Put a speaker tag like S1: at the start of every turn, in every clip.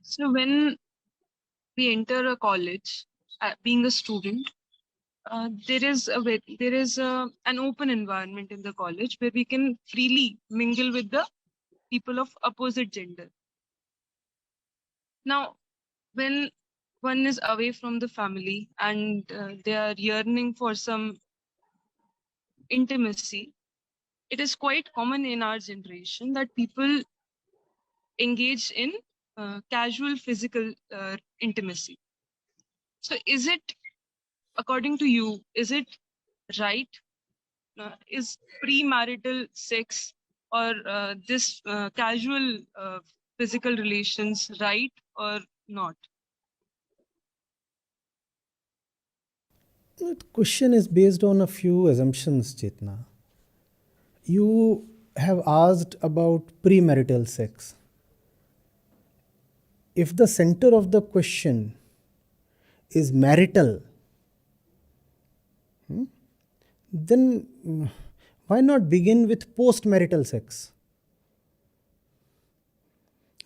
S1: So when we enter a college, being a student, there is an open environment in the college where we can freely mingle with the people of opposite gender. Now, when one is away from the family and they are yearning for some intimacy, it is quite common in our generation that people engage in casual physical intimacy. So, is it, according to you, is it right? Is premarital sex or this casual physical relations right or not?
S2: The question is based on a few assumptions, Chetna. You have asked about premarital sex. If the center of the question is marital, then why not begin with postmarital sex?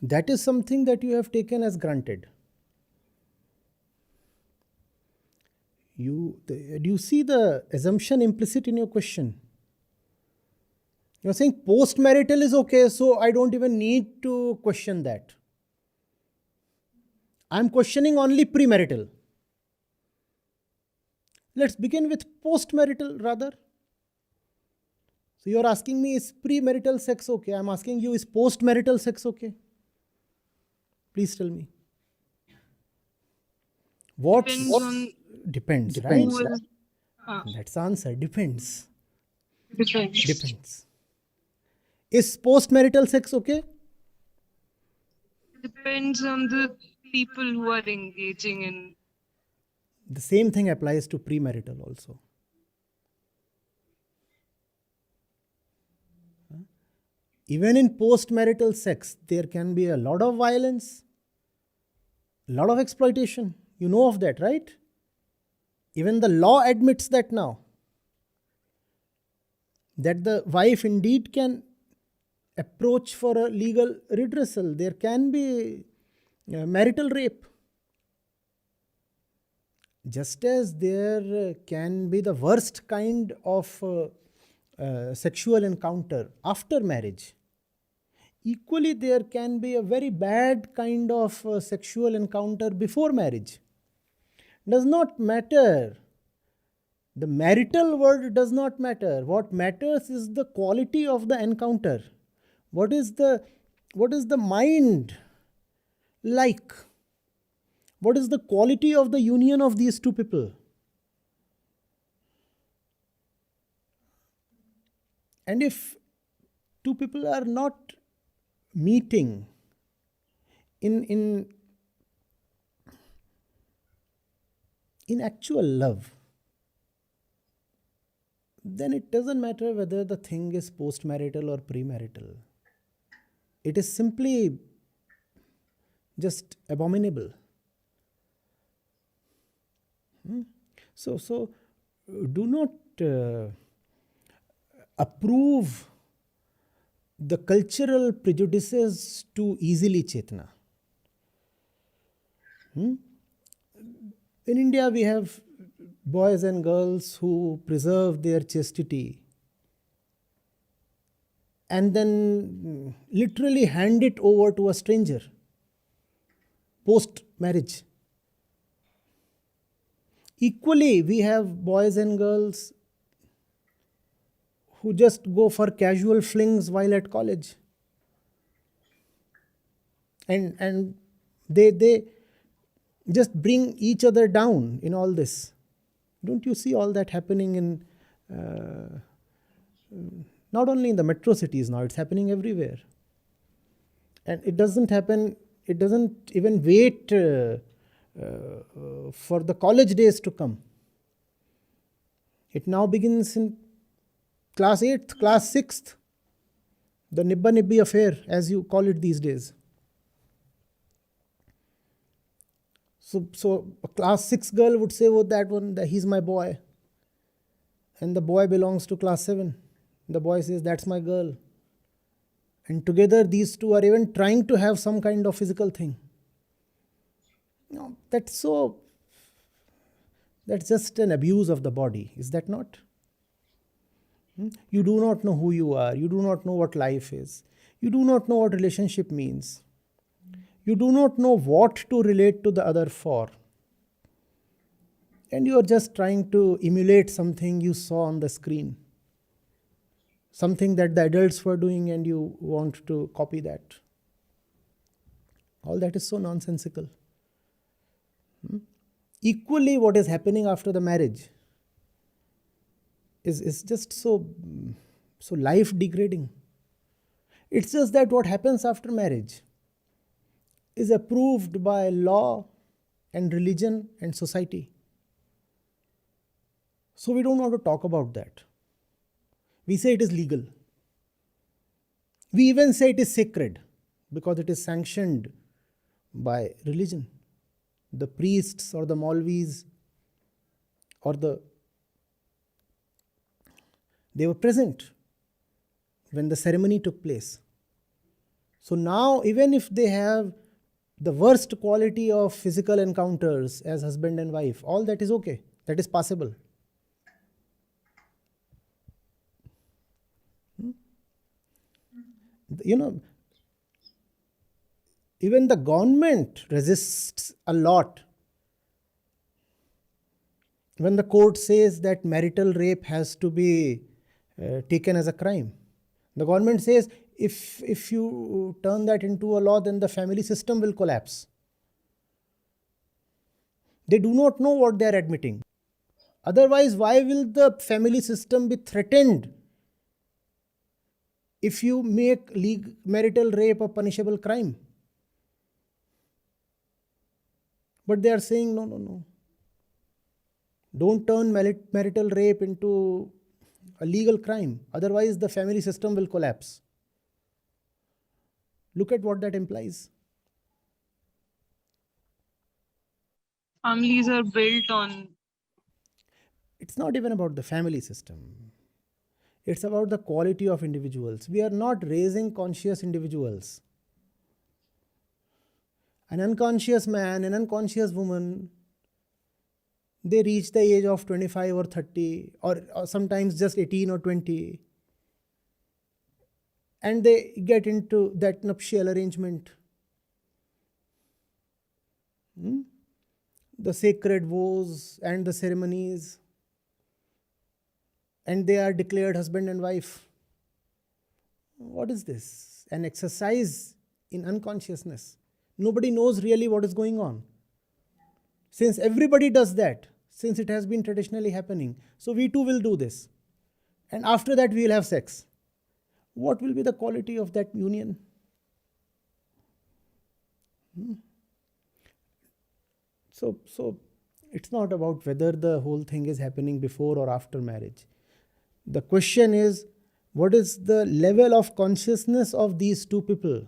S2: That is something that you have taken as granted. Do you see the assumption implicit in your question? You're saying postmarital is okay, so I don't even need to question that. I'm questioning only premarital. Let's begin with postmarital rather. So you're asking me, is premarital sex okay? I'm asking you, is postmarital sex okay? Please tell me. Depends, right?
S1: Who will,
S2: That's the answer. Depends.
S1: depends.
S2: Depends. Is postmarital sex okay?
S1: Depends on the people who are engaging in.
S2: The same thing applies to premarital also. Even in postmarital sex, there can be a lot of violence, a lot of exploitation. You know of that, right? Even the law admits that now. That the wife indeed can approach for a legal redressal. There can be marital rape. Just as there can be the worst kind of sexual encounter after marriage, equally there can be a very bad kind of sexual encounter before marriage. Does not matter. The marital word does not matter. What matters is the quality of the encounter. What is the mind like? What is the quality of the union of these two people? And if two people are not meeting in actual love, then it doesn't matter whether the thing is postmarital or premarital. It is simply just abominable. So do not approve the cultural prejudices too easily, Chetna. In India, we have boys and girls who preserve their chastity and then literally hand it over to a stranger post marriage. Equally, we have boys and girls who just go for casual flings while at college. And they just bring each other down in all this. Don't you see all that happening in not only in the metro cities now, it's happening everywhere. And it doesn't even wait for the college days to come. It now begins in class 8th, class 6th, the nibba nibbi affair, as you call it these days. So a class 6 girl would say, oh, that he's my boy. And the boy belongs to class 7. The boy says, that's my girl. And together these two are even trying to have some kind of physical thing. No, that's just an abuse of the body, is that not? You do not know who you are, you do not know what life is, you do not know what relationship means, you do not know what to relate to the other for, and you are just trying to emulate something you saw on the screen, something that the adults were doing, and you want to copy that. All that is so nonsensical. Equally, what is happening after the marriage is just so life degrading. It's just that what happens after marriage is approved by law and religion and society. So we don't want to talk about that. We say it is legal. We even say it is sacred because it is sanctioned by religion. The priests or the Maulvis or they were present when the ceremony took place. So now, even if they have the worst quality of physical encounters as husband and wife, all that is okay. That is possible. You know, even the government resists a lot when the court says that marital rape has to be taken as a crime. The government says if you turn that into a law, then the family system will collapse. They do not know what they are admitting. Otherwise, why will the family system be threatened if you make marital rape a punishable crime? But they are saying, no. Don't turn marital rape into a legal crime. Otherwise, the family system will collapse. Look at what that implies.
S1: Families are built on.
S2: It's not even about the family system. It's about the quality of individuals. We are not raising conscious individuals. An unconscious man, an unconscious woman, they reach the age of 25 or 30 or sometimes just 18 or 20, and they get into that nuptial arrangement. The sacred vows and the ceremonies, and they are declared husband and wife. What is this? An exercise in unconsciousness. Nobody knows really what is going on. Since everybody does that, since it has been traditionally happening, so we too will do this. And after that we will have sex. What will be the quality of that union? So it's not about whether the whole thing is happening before or after marriage. The question is, what is the level of consciousness of these two people?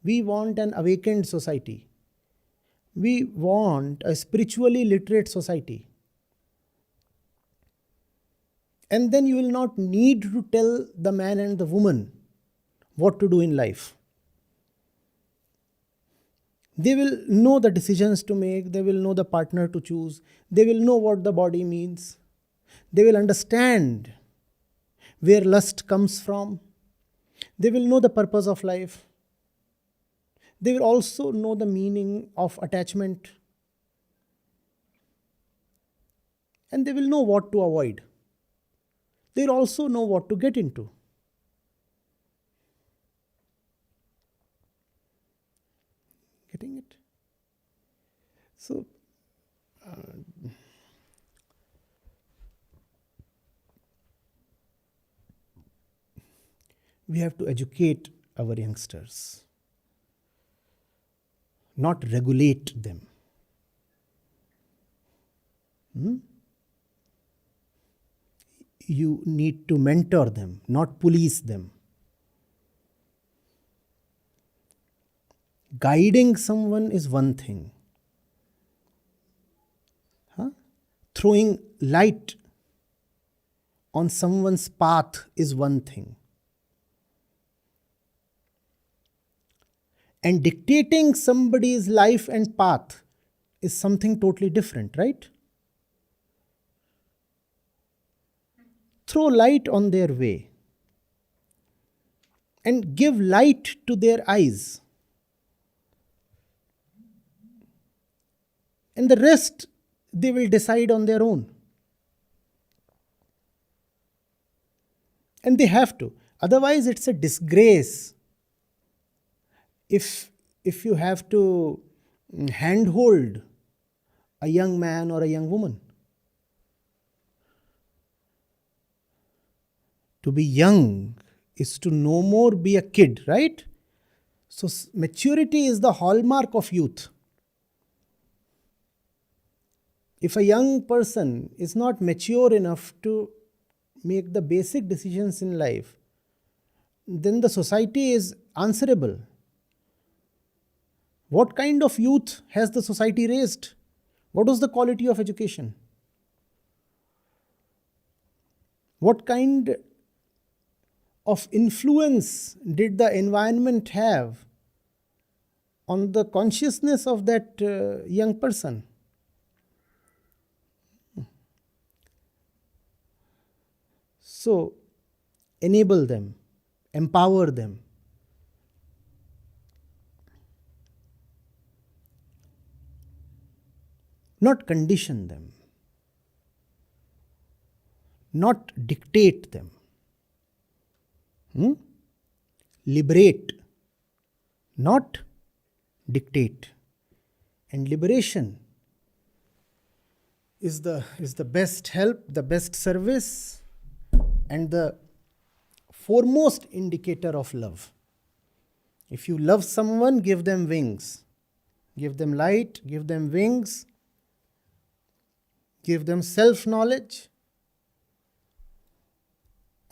S2: We want an awakened society. We want a spiritually literate society. And then you will not need to tell the man and the woman what to do in life. They will know the decisions to make, they will know the partner to choose, they will know what the body means, they will understand where lust comes from, they will know the purpose of life, they will also know the meaning of attachment, and they will know what to avoid. They will also know what to get into. Getting it? So, we have to educate our youngsters, not regulate them. You need to mentor them, not police them. Guiding someone is one thing. Throwing light on someone's path is one thing. And dictating somebody's life and path is something totally different, right? Throw light on their way and give light to their eyes. And the rest they will decide on their own. And they have to. Otherwise, it's a disgrace if you have to handhold a young man or a young woman. To be young is to no more be a kid, right? So maturity is the hallmark of youth. If a young person is not mature enough to make the basic decisions in life, then the society is answerable. What kind of youth has the society raised? What was the quality of education? What kind of influence did the environment have on the consciousness of that young person? So, enable them, empower them. Not condition them, not dictate them. Liberate, not dictate. And liberation is the best help, the best service, and the foremost indicator of love. If you love someone, give them wings. Give them light, give them wings, give them self-knowledge,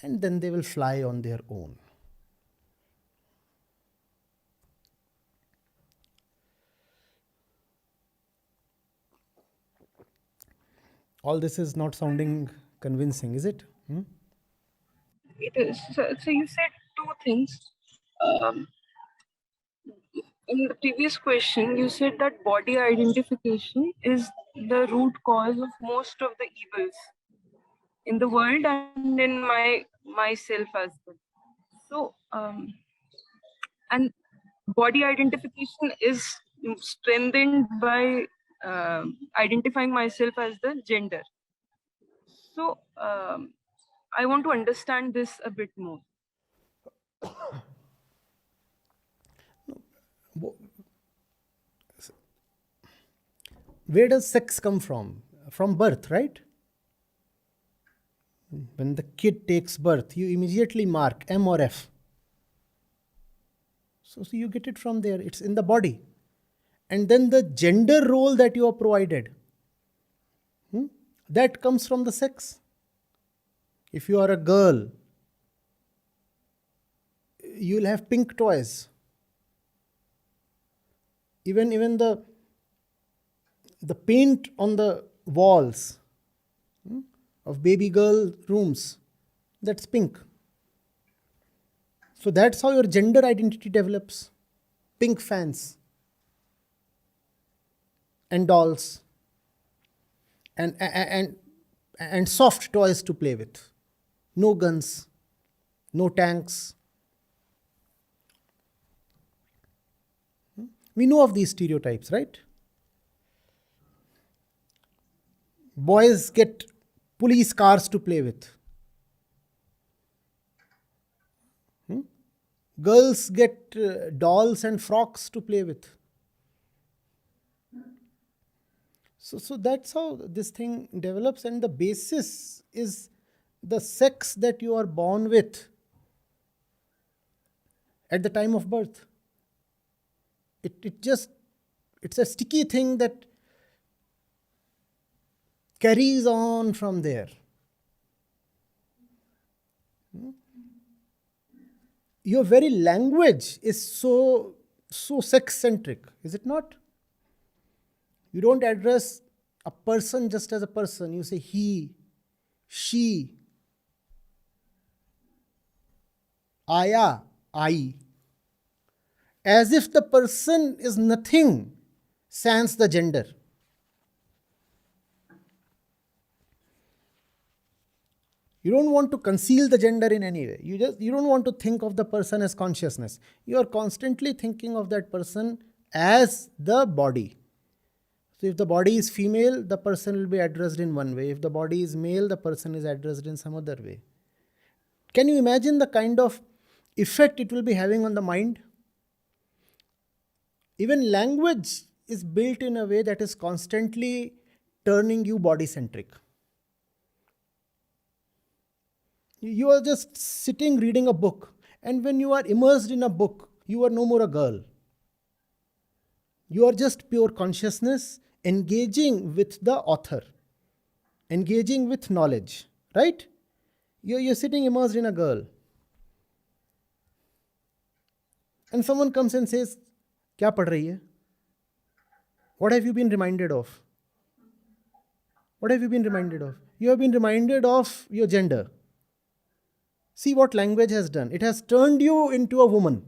S2: and then they will fly on their own. All this is not sounding convincing, is it?
S1: It is. So you said two things. In the previous question, you said that body identification is the root cause of most of the evils in the world and in myself as well. So, and body identification is strengthened by identifying myself as the gender. So, I want to understand this a bit more.
S2: Where does sex come from? From birth, right? When the kid takes birth, you immediately mark M or F. So you get it from there. It's in the body. And then the gender role that you are provided, that comes from the sex. If you are a girl, you will have pink toys. Even the paint on the walls of baby girl rooms, that's pink. So that's how your gender identity develops. Pink fans and dolls and soft toys to play with. No guns, no tanks. We know of these stereotypes, right? Boys get police cars to play with. Girls get dolls and frocks to play with. So that's how this thing develops, and the basis is the sex that you are born with at the time of birth. It's a sticky thing that carries on from there. Your very language is so sex-centric, is it not? You don't address a person just as a person. You say he, she, aya, I. As if the person is nothing sans the gender. You don't want to conceal the gender in any way. You don't want to think of the person as consciousness. You are constantly thinking of that person as the body. So if the body is female, the person will be addressed in one way. If the body is male, the person is addressed in some other way. Can you imagine the kind of effect it will be having on the mind? Even language is built in a way that is constantly turning you body centric. You are just sitting reading a book, and when you are immersed in a book, you are no more a girl. You are just pure consciousness engaging with the author, engaging with knowledge, right? You're sitting immersed in a girl. And someone comes and says, "Kya pad rahi hai?" What have you been reminded of? What have you been reminded of? You have been reminded of your gender. See what language has done. It has turned you into a woman.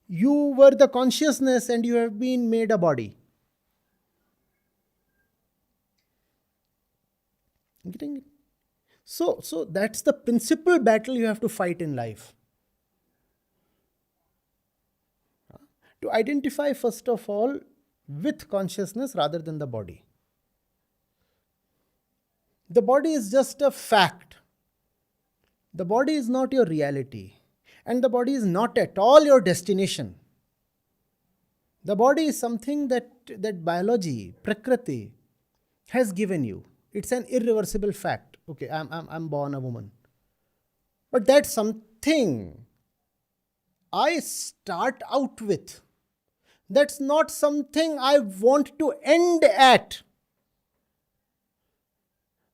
S2: You were the consciousness and you have been made a body. Getting it? So that's the principal battle you have to fight in life. To identify, first of all, with consciousness rather than the body. The body is just a fact. The body is not your reality. And the body is not at all your destination. The body is something that biology, Prakriti, has given you. It's an irreversible fact. Okay, I'm born a woman. But that's something I start out with. That's not something I want to end at.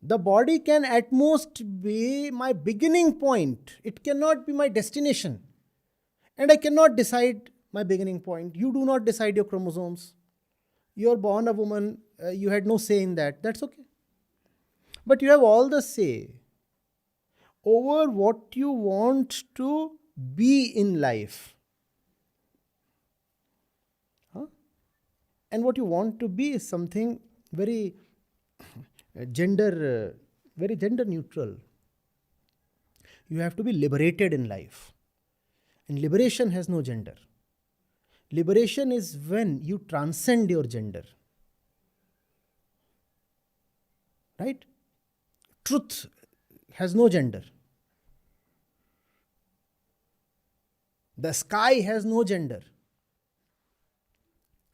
S2: The body can at most be my beginning point. It cannot be my destination. And I cannot decide my beginning point. You do not decide your chromosomes. You are born a woman. You had no say in that. That's okay. But you have all the say over what you want to be in life. And what you want to be is something very gender neutral. You have to be liberated in life. And liberation has no gender. Liberation is when you transcend your gender. Right? Truth has no gender. The sky has no gender.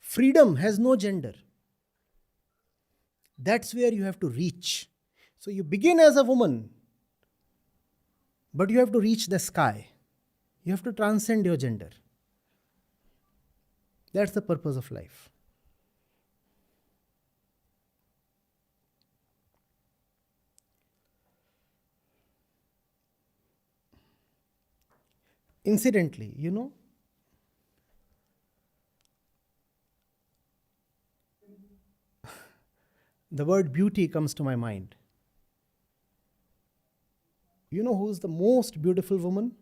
S2: Freedom has no gender. That's where you have to reach. So you begin as a woman, but you have to reach the sky. You have to transcend your gender. That's the purpose of life. Incidentally, the word beauty comes to my mind. You know who is the most beautiful woman?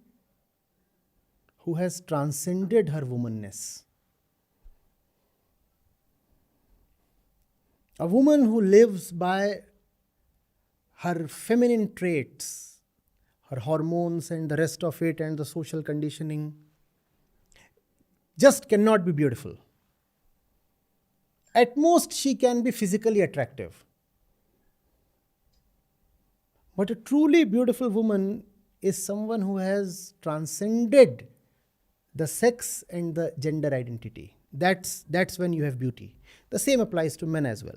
S2: Who has transcended her womanness. A woman who lives by her feminine traits, her hormones and the rest of it and the social conditioning, just cannot be beautiful. At most, she can be physically attractive. But a truly beautiful woman is someone who has transcended the sex and the gender identity. That's when you have beauty. The same applies to men as well.